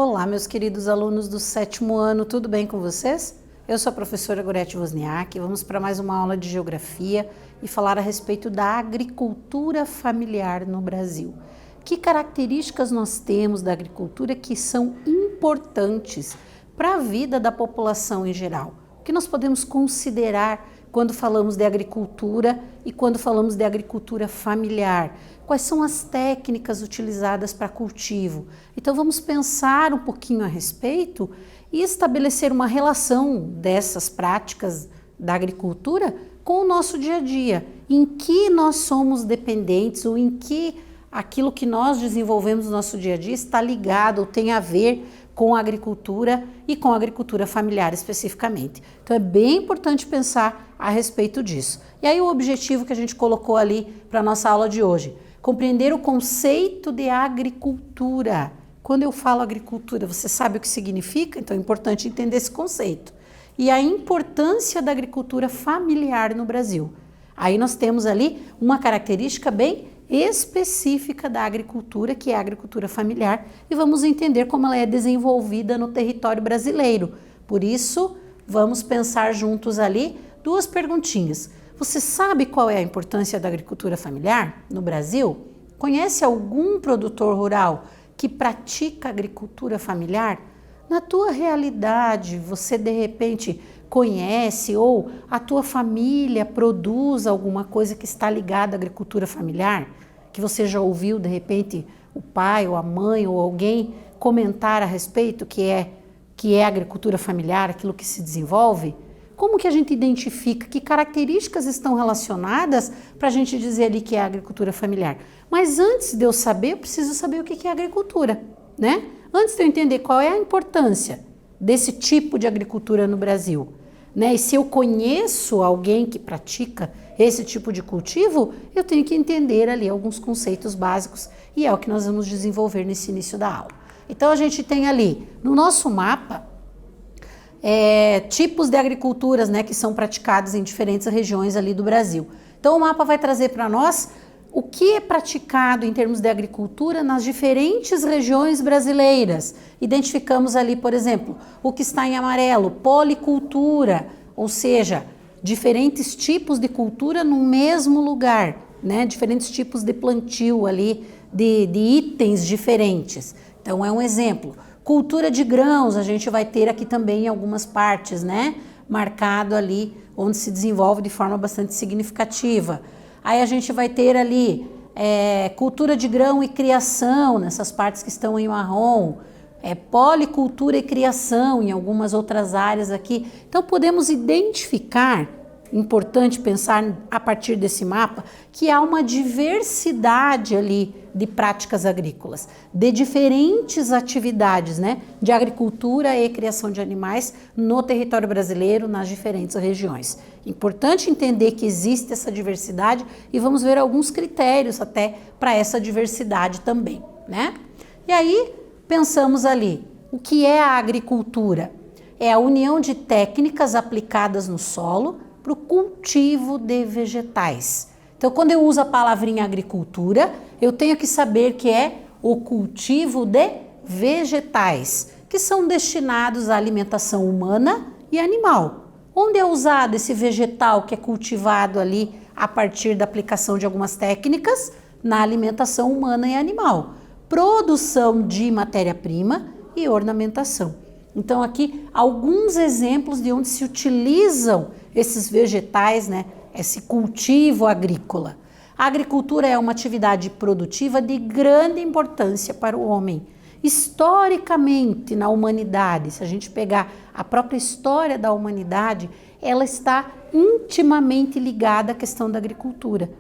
Olá, meus queridos alunos do 7º ano, tudo bem com vocês? Eu sou a professora Gorete Wozniak, vamos para mais uma aula de geografia e falar a respeito da agricultura familiar no Brasil. Que características nós temos da agricultura que são importantes para a vida da população em geral? O que nós podemos considerar quando falamos de agricultura e quando falamos de agricultura familiar? Quais são as técnicas utilizadas para cultivo? Então vamos pensar um pouquinho a respeito e estabelecer uma relação dessas práticas da agricultura com o nosso dia a dia. Em que nós somos dependentes ou em que aquilo que nós desenvolvemos no nosso dia a dia está ligado ou tem a ver com a agricultura e com a agricultura familiar especificamente. Então é bem importante pensar a respeito disso. E aí o objetivo que a gente colocou ali para a nossa aula de hoje, compreender o conceito de agricultura. Quando eu falo agricultura, você sabe o que significa? Então é importante entender esse conceito. E a importância da agricultura familiar no Brasil. Aí nós temos ali uma característica bem específica da agricultura, que é a agricultura familiar, e vamos entender como ela é desenvolvida no território brasileiro. Por isso, vamos pensar juntos ali duas perguntinhas. Você sabe qual é a importância da agricultura familiar no Brasil? Conhece algum produtor rural que pratica agricultura familiar? Na tua realidade, você de repente conhece ou a tua família produz alguma coisa que está ligada à agricultura familiar? Que você já ouviu de repente o pai ou a mãe ou alguém comentar a respeito que é agricultura familiar, aquilo que se desenvolve? Como que a gente identifica, que características estão relacionadas para a gente dizer ali que é agricultura familiar? Mas antes de eu saber, eu preciso saber o que é agricultura, né? Antes de eu entender qual é a importância desse tipo de agricultura no Brasil, né? E se eu conheço alguém que pratica esse tipo de cultivo, eu tenho que entender ali alguns conceitos básicos e é o que nós vamos desenvolver nesse início da aula. Então a gente tem ali no nosso mapa tipos de agriculturas, né, que são praticadas em diferentes regiões ali do Brasil. Então o mapa vai trazer para nós o que é praticado em termos de agricultura nas diferentes regiões brasileiras. Identificamos ali, por exemplo, o que está em amarelo, policultura, ou seja, diferentes tipos de cultura no mesmo lugar, né? Diferentes tipos de plantio ali, de itens diferentes. Então é um exemplo. Cultura de grãos, a gente vai ter aqui também em algumas partes, né? Marcado ali, onde se desenvolve de forma bastante significativa. Aí a gente vai ter ali cultura de grão e criação, nessas partes que estão em marrom, policultura e criação em algumas outras áreas aqui. Então podemos identificar, importante pensar a partir desse mapa, que há uma diversidade ali de práticas agrícolas, de diferentes atividades, né, de agricultura e criação de animais no território brasileiro, nas diferentes regiões. Importante entender que existe essa diversidade e vamos ver alguns critérios até para essa diversidade também, né? E aí pensamos ali, o que é a agricultura? É a união de técnicas aplicadas no solo para o cultivo de vegetais. Então, quando eu uso a palavrinha agricultura, eu tenho que saber que é o cultivo de vegetais, que são destinados à alimentação humana e animal. Onde é usado esse vegetal que é cultivado ali a partir da aplicação de algumas técnicas na alimentação humana e animal? Produção de matéria-prima e ornamentação. Então aqui alguns exemplos de onde se utilizam esses vegetais, né? Esse cultivo agrícola. A agricultura é uma atividade produtiva de grande importância para o homem. Historicamente, na humanidade, se a gente pegar a própria história da humanidade, ela está intimamente ligada à questão da agricultura.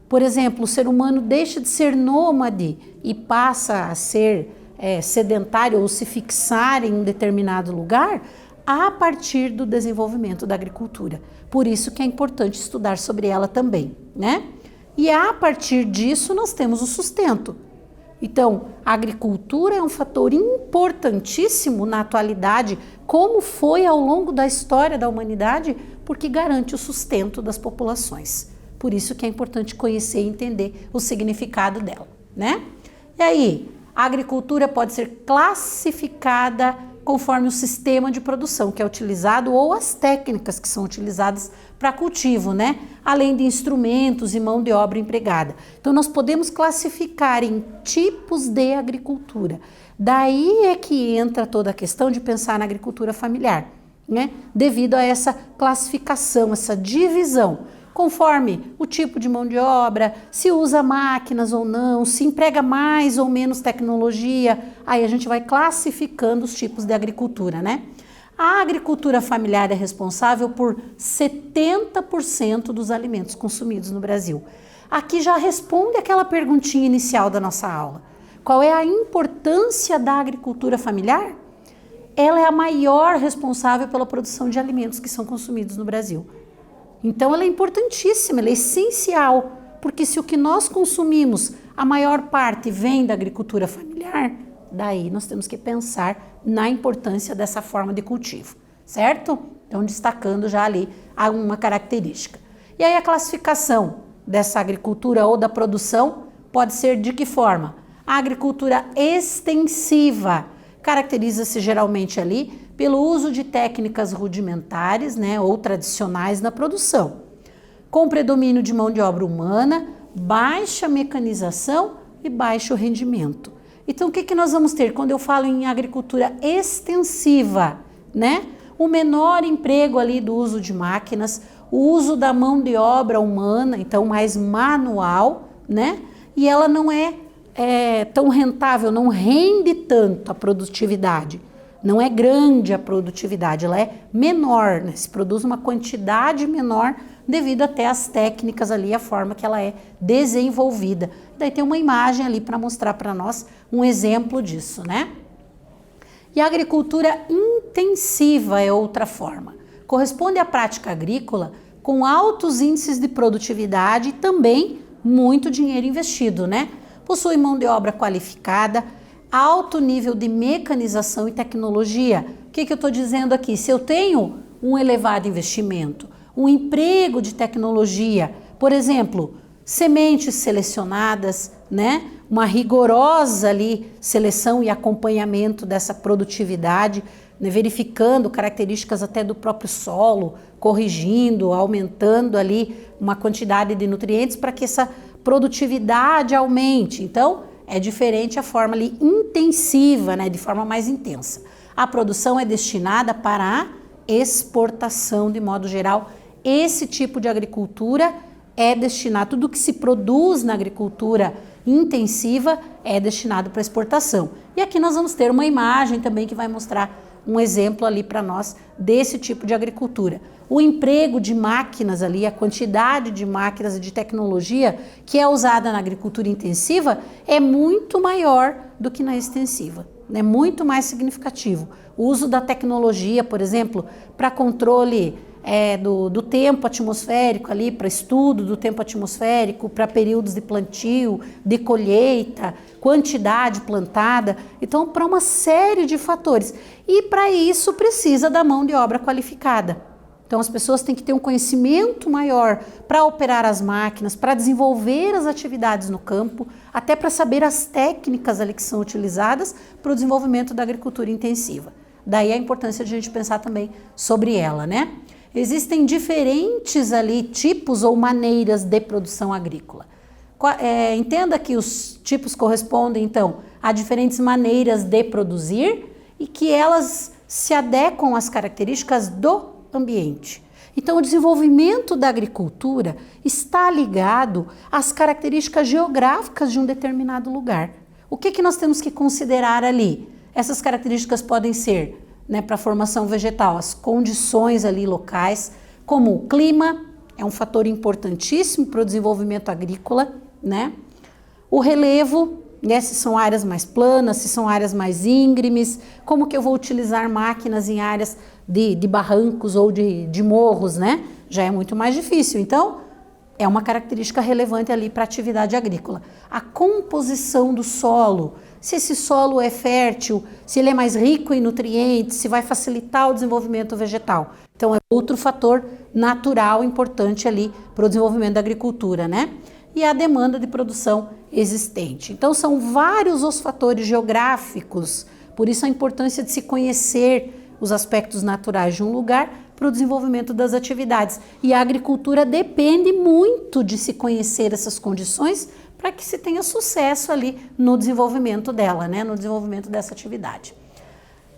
Por exemplo, o ser humano deixa de ser nômade e passa a ser sedentário ou se fixar em um determinado lugar a partir do desenvolvimento da agricultura. Por isso que é importante estudar sobre ela também, né? E a partir disso nós temos o sustento. Então, a agricultura é um fator importantíssimo na atualidade, como foi ao longo da história da humanidade, porque garante o sustento das populações. Por isso que é importante conhecer e entender o significado dela, né? E aí, A agricultura pode ser classificada conforme o sistema de produção que é utilizado ou as técnicas que são utilizadas para cultivo, né? Além de instrumentos e mão de obra empregada. Então, nós podemos classificar em tipos de agricultura. Daí é que entra toda a questão de pensar na agricultura familiar, né? Devido a essa classificação, essa divisão, conforme o tipo de mão de obra, se usa máquinas ou não, se emprega mais ou menos tecnologia, aí a gente vai classificando os tipos de agricultura, né? A agricultura familiar é responsável por 70% dos alimentos consumidos no Brasil. Aqui já responde aquela perguntinha inicial da nossa aula. Qual é a importância da agricultura familiar? Ela é a maior responsável pela produção de alimentos que são consumidos no Brasil. Então, ela é importantíssima, ela é essencial, porque se o que nós consumimos, a maior parte vem da agricultura familiar, daí nós temos que pensar na importância dessa forma de cultivo, certo? Então, destacando já ali uma característica. E aí, a classificação dessa agricultura ou da produção pode ser de que forma? A agricultura extensiva caracteriza-se geralmente ali pelo uso de técnicas rudimentares, né, ou tradicionais na produção, com predomínio de mão de obra humana, baixa mecanização e baixo rendimento. Então, o que nós vamos ter quando eu falo em agricultura extensiva, né? O menor emprego ali do uso de máquinas, o uso da mão de obra humana, então mais manual, né? E ela não é tão rentável, não rende tanto a produtividade. Não é grande a produtividade, ela é menor, né? Se produz uma quantidade menor devido até às técnicas ali, a forma que ela é desenvolvida. Daí tem uma imagem ali para mostrar para nós um exemplo disso, né? E a agricultura intensiva é outra forma. Corresponde à prática agrícola com altos índices de produtividade e também muito dinheiro investido, né? Possui mão de obra qualificada, alto nível de mecanização e tecnologia. O que eu estou dizendo aqui? Se eu tenho um elevado investimento, um emprego de tecnologia, por exemplo, sementes selecionadas, né? Uma rigorosa ali seleção e acompanhamento dessa produtividade, né? Verificando características até do próprio solo, corrigindo, aumentando ali uma quantidade de nutrientes para que essa produtividade aumente. Então, é diferente a forma ali intensiva, né, de forma mais intensa. A produção é destinada para a exportação de modo geral. Esse tipo de agricultura é destinado, tudo que se produz na agricultura intensiva é destinado para exportação. E aqui nós vamos ter uma imagem também que vai mostrar um exemplo ali para nós desse tipo de agricultura. O emprego de máquinas ali, a quantidade de máquinas e de tecnologia que é usada na agricultura intensiva é muito maior do que na extensiva, é muito mais significativo. O uso da tecnologia, por exemplo, para controle do tempo atmosférico ali, para estudo do tempo atmosférico, para períodos de plantio, de colheita, quantidade plantada, então para uma série de fatores. E para isso precisa da mão de obra qualificada. Então as pessoas têm que ter um conhecimento maior para operar as máquinas, para desenvolver as atividades no campo, até para saber as técnicas ali que são utilizadas para o desenvolvimento da agricultura intensiva. Daí a importância de a gente pensar também sobre ela, né? Existem diferentes ali tipos ou maneiras de produção agrícola. Entenda que os tipos correspondem, então, a diferentes maneiras de produzir e que elas se adequam às características do ambiente. Então, o desenvolvimento da agricultura está ligado às características geográficas de um determinado lugar. O que nós temos que considerar ali? Essas características podem ser, né, para a formação vegetal, as condições ali locais, como o clima, é um fator importantíssimo para o desenvolvimento agrícola, né? O relevo, né, se são áreas mais planas, se são áreas mais íngremes, como que eu vou utilizar máquinas em áreas de barrancos ou de morros, né? Já é muito mais difícil. Então, é uma característica relevante ali para a atividade agrícola. A composição do solo, se esse solo é fértil, se ele é mais rico em nutrientes, se vai facilitar o desenvolvimento vegetal. Então, é outro fator natural importante ali para o desenvolvimento da agricultura, né? e a demanda de produção existente. Então, são vários os fatores geográficos, por isso a importância de se conhecer os aspectos naturais de um lugar para o desenvolvimento das atividades. E a agricultura depende muito de se conhecer essas condições para que se tenha sucesso ali no desenvolvimento dela, né, no desenvolvimento dessa atividade.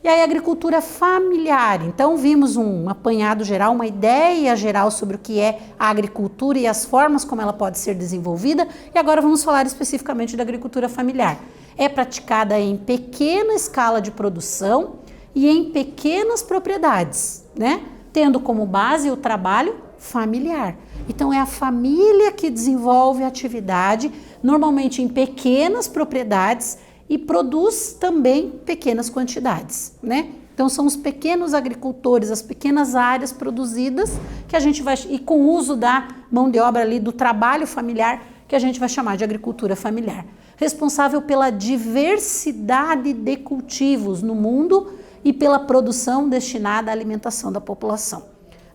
E aí a agricultura familiar, então vimos um apanhado geral, uma ideia geral sobre o que é a agricultura e as formas como ela pode ser desenvolvida, e agora vamos falar especificamente da agricultura familiar. É praticada em pequena escala de produção e em pequenas propriedades, né? Tendo como base o trabalho familiar. Então é a família que desenvolve a atividade, normalmente em pequenas propriedades, e produz também pequenas quantidades, né? Então são os pequenos agricultores, as pequenas áreas produzidas que a gente vai, e com o uso da mão de obra ali, do trabalho familiar, que a gente vai chamar de agricultura familiar. Responsável pela diversidade de cultivos no mundo e pela produção destinada à alimentação da população.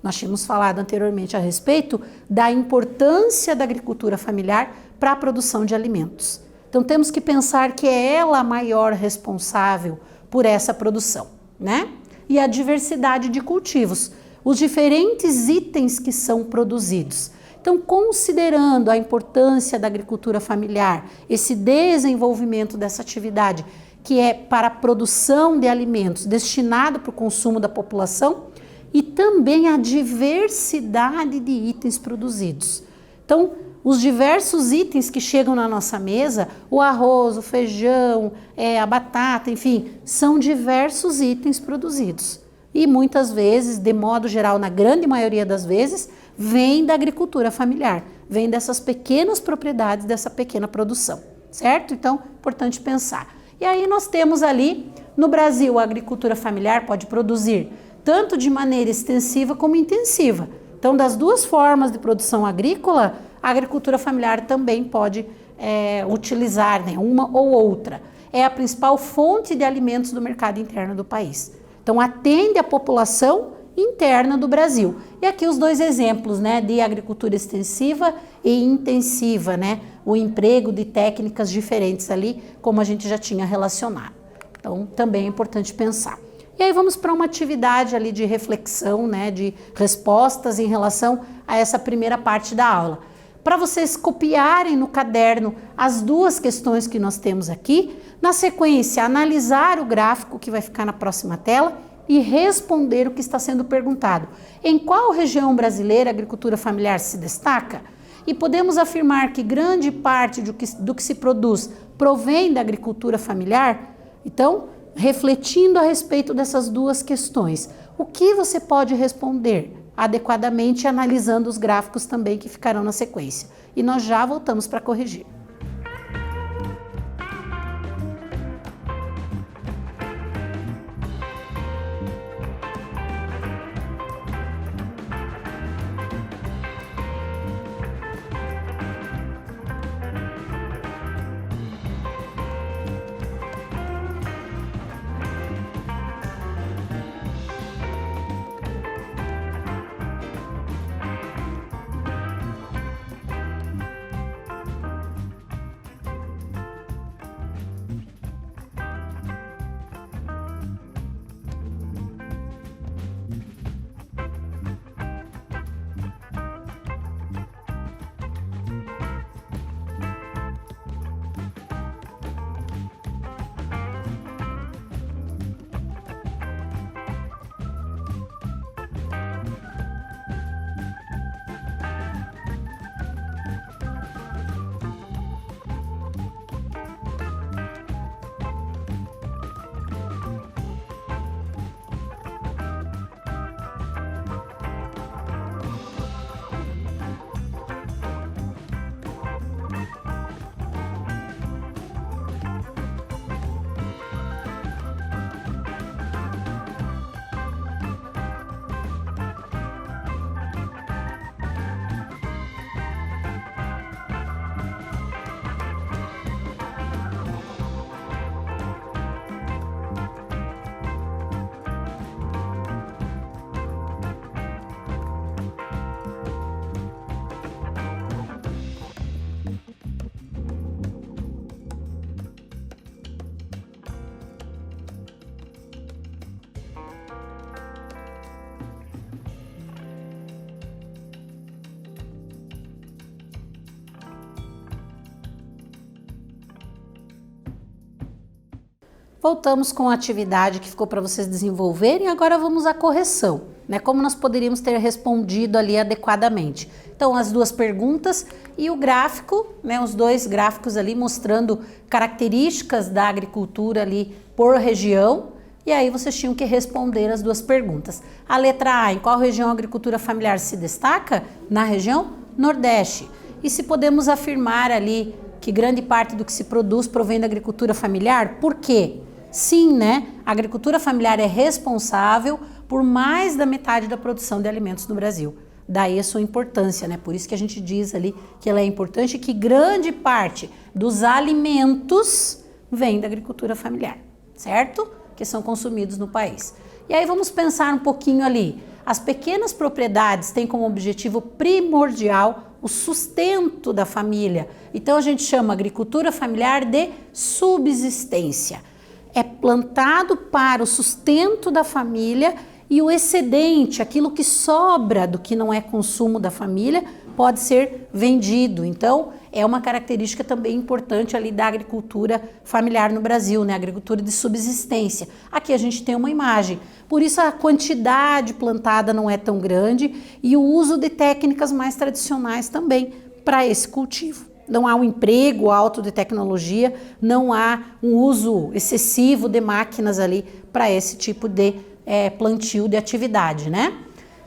Nós tínhamos falado anteriormente a respeito da importância da agricultura familiar para a produção de alimentos. Então temos que pensar que é ela a maior responsável por essa produção, né? E a diversidade de cultivos, os diferentes itens que são produzidos. Então, considerando a importância da agricultura familiar, esse desenvolvimento dessa atividade, que é para a produção de alimentos destinado para o consumo da população, e também a diversidade de itens produzidos. Então, os diversos itens que chegam na nossa mesa, o arroz, o feijão, a batata, enfim, são diversos itens produzidos. E muitas vezes, de modo geral, na grande maioria das vezes, vem da agricultura familiar, vem dessas pequenas propriedades, dessa pequena produção, certo? Então, importante pensar. E aí nós temos ali, no Brasil, a agricultura familiar pode produzir tanto de maneira extensiva como intensiva. Então, das duas formas de produção agrícola, a agricultura familiar também pode utilizar, né, uma ou outra. É a principal fonte de alimentos do mercado interno do país. Então, atende a população interna do Brasil. E aqui os dois exemplos, né, de agricultura extensiva e intensiva, né, o emprego de técnicas diferentes ali, como a gente já tinha relacionado. Então, também é importante pensar. E aí vamos para uma atividade ali de reflexão, né, de respostas em relação a essa primeira parte da aula. Para vocês copiarem no caderno as duas questões que nós temos aqui, na sequência, analisar o gráfico que vai ficar na próxima tela e responder o que está sendo perguntado. Em qual região brasileira a agricultura familiar se destaca? E podemos afirmar que grande parte do que se produz provém da agricultura familiar? Então, refletindo a respeito dessas duas questões, o que você pode responder adequadamente, analisando os gráficos também que ficarão na sequência. E nós já voltamos para corrigir. Voltamos com a atividade que ficou para vocês desenvolverem, agora vamos à correção, né? Como nós poderíamos ter respondido ali adequadamente. Então, as duas perguntas e o gráfico, né? Os dois gráficos ali mostrando características da agricultura ali por região, e aí vocês tinham que responder as duas perguntas. A letra A, em qual região a agricultura familiar se destaca? Na região Nordeste. E se podemos afirmar ali que grande parte do que se produz provém da agricultura familiar? Por quê? Sim, né? A agricultura familiar é responsável por mais da metade da produção de alimentos no Brasil. Daí a sua importância, né? Por isso que a gente diz ali que ela é importante e que grande parte dos alimentos vem da agricultura familiar, certo? Que são consumidos no país. E aí vamos pensar um pouquinho ali. As pequenas propriedades têm como objetivo primordial o sustento da família. Então a gente chama agricultura familiar de subsistência. É plantado para o sustento da família e o excedente, aquilo que sobra do que não é consumo da família, pode ser vendido. Então, é uma característica também importante ali da agricultura familiar no Brasil, né? Agricultura de subsistência. Aqui a gente tem uma imagem. Por isso a quantidade plantada não é tão grande e o uso de técnicas mais tradicionais também para esse cultivo. Não há um emprego alto de tecnologia, não há um uso excessivo de máquinas ali para esse tipo de plantio de atividade, né?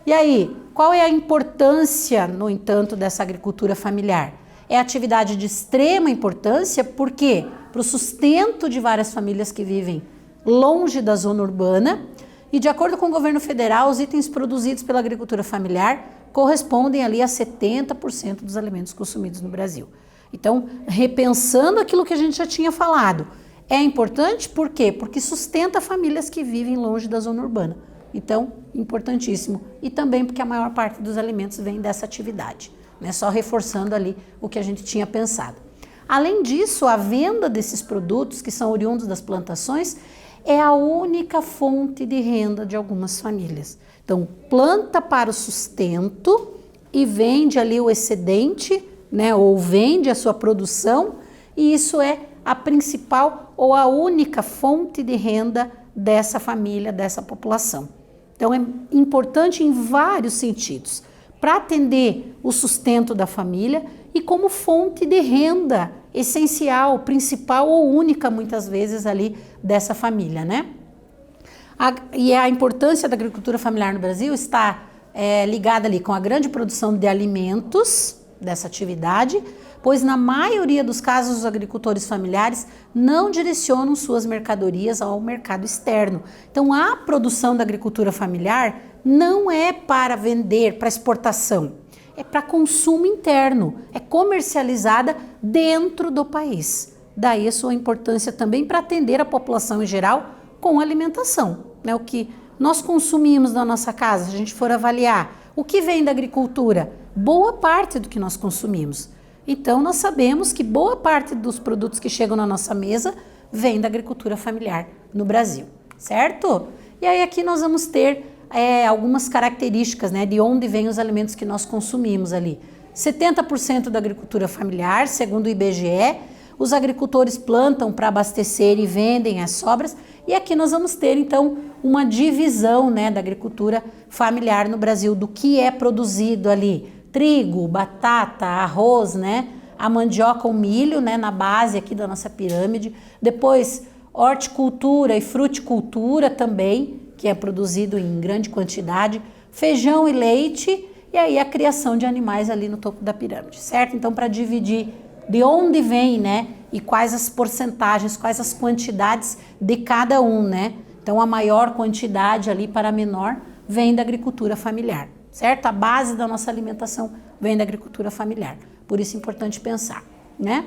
E aí, qual é a importância, no entanto, dessa agricultura familiar? É atividade de extrema importância, por quê? Para o sustento de várias famílias que vivem longe da zona urbana e, de acordo com o governo federal, os itens produzidos pela agricultura familiar correspondem ali a 70% dos alimentos consumidos no Brasil. Então, repensando aquilo que a gente já tinha falado, é importante por quê? Porque sustenta famílias que vivem longe da zona urbana. Então, importantíssimo. E também porque a maior parte dos alimentos vem dessa atividade, né? Só reforçando ali o que a gente tinha pensado. Além disso, a venda desses produtos que são oriundos das plantações é a única fonte de renda de algumas famílias. Então, planta para o sustento e vende ali o excedente, né, ou vende a sua produção, e isso é a principal ou a única fonte de renda dessa família, dessa população. Então é importante em vários sentidos, para atender o sustento da família e como fonte de renda essencial, principal ou única muitas vezes ali dessa família, né? E a importância da agricultura familiar no Brasil está ligada ali com a grande produção de alimentos dessa atividade, pois na maioria dos casos os agricultores familiares não direcionam suas mercadorias ao mercado externo. Então a produção da agricultura familiar não é para vender, para exportação, é para consumo interno, é comercializada dentro do país. Daí a sua importância também para atender a população em geral com alimentação, né? O que nós consumimos na nossa casa, se a gente for avaliar, o que vem da agricultura? Boa parte do que nós consumimos. Então, nós sabemos que boa parte dos produtos que chegam na nossa mesa vem da agricultura familiar no Brasil, certo? E aí aqui nós vamos ter algumas características, né, de onde vêm os alimentos que nós consumimos ali. 70% da agricultura familiar, segundo o IBGE, os agricultores plantam para abastecer e vendem as sobras. E aqui nós vamos ter, então, uma divisão, né, da agricultura familiar no Brasil, do que é produzido ali. Trigo, batata, arroz, né, a mandioca, o milho, né, na base aqui da nossa pirâmide. Depois, horticultura e fruticultura também, que é produzido em grande quantidade. Feijão e leite, e aí a criação de animais ali no topo da pirâmide, certo? Então, para dividir de onde vem, né, e quais as porcentagens, quais as quantidades de cada um, né? Então, a maior quantidade ali para a menor vem da agricultura familiar, certo? A base da nossa alimentação vem da agricultura familiar. Por isso é importante pensar, né?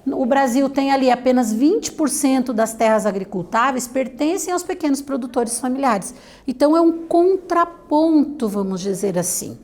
O Brasil tem ali apenas 20% das terras agricultáveis pertencem aos pequenos produtores familiares. Então, é um contraponto, vamos dizer assim.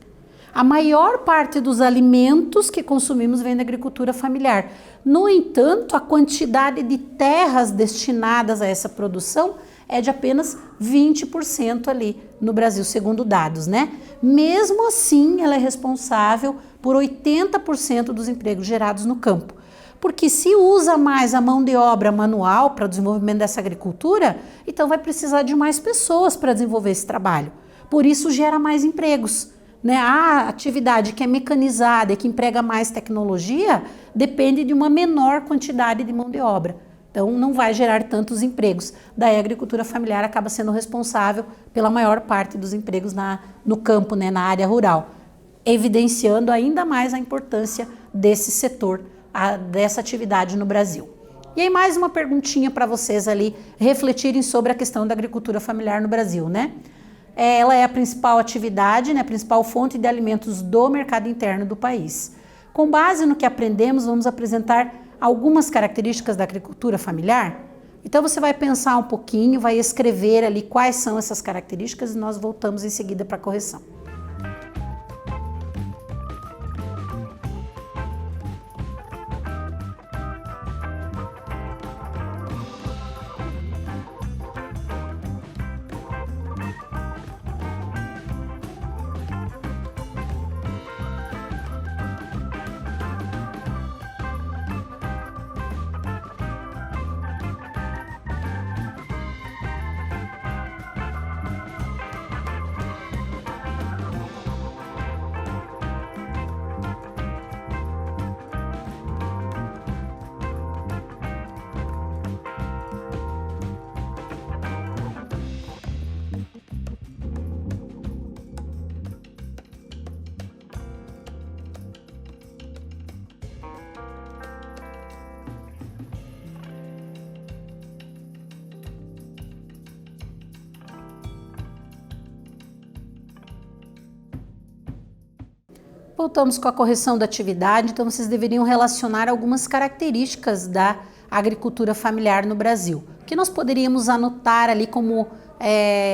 A maior parte dos alimentos que consumimos vem da agricultura familiar. No entanto, a quantidade de terras destinadas a essa produção é de apenas 20% ali no Brasil, segundo dados, né? Mesmo assim, ela é responsável por 80% dos empregos gerados no campo. Porque se usa mais a mão de obra manual para o desenvolvimento dessa agricultura, então vai precisar de mais pessoas para desenvolver esse trabalho. Por isso gera mais empregos, né? A atividade que é mecanizada e que emprega mais tecnologia depende de uma menor quantidade de mão de obra. Então não vai gerar tantos empregos. Daí a agricultura familiar acaba sendo responsável pela maior parte dos empregos no campo, né? Na área rural, evidenciando ainda mais a importância desse setor, dessa atividade no Brasil. E aí mais uma perguntinha para vocês ali refletirem sobre a questão da agricultura familiar no Brasil, né? Ela é a principal atividade, né, a principal fonte de alimentos do mercado interno do país. Com base no que aprendemos, vamos apresentar algumas características da agricultura familiar. Então você vai pensar um pouquinho, vai escrever ali quais são essas características e nós voltamos em seguida para a correção. Voltamos com a correção da atividade, então vocês deveriam relacionar algumas características da agricultura familiar no Brasil, que nós poderíamos anotar ali como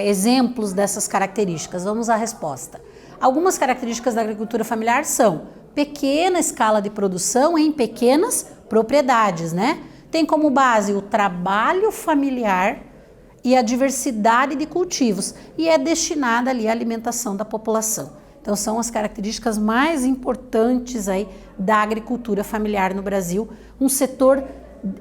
exemplos dessas características. Vamos à resposta. Algumas características da agricultura familiar são pequena escala de produção em pequenas propriedades, né? Tem como base o trabalho familiar e a diversidade de cultivos e é destinada ali à alimentação da população. Então são as características mais importantes aí da agricultura familiar no Brasil, um setor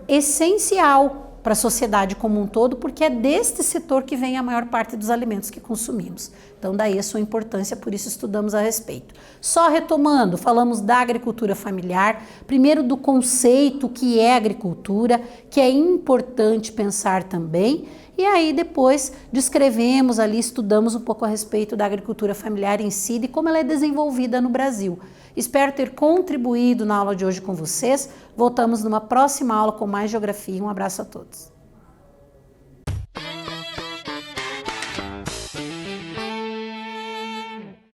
essencial para a sociedade como um todo, porque é deste setor que vem a maior parte dos alimentos que consumimos. Então daí a sua importância, por isso estudamos a respeito. Só retomando, falamos da agricultura familiar, primeiro do conceito que é agricultura, que é importante pensar também, e aí depois descrevemos ali, estudamos um pouco a respeito da agricultura familiar em si e como ela é desenvolvida no Brasil. Espero ter contribuído na aula de hoje com vocês. Voltamos numa próxima aula com mais geografia. Um abraço a todos.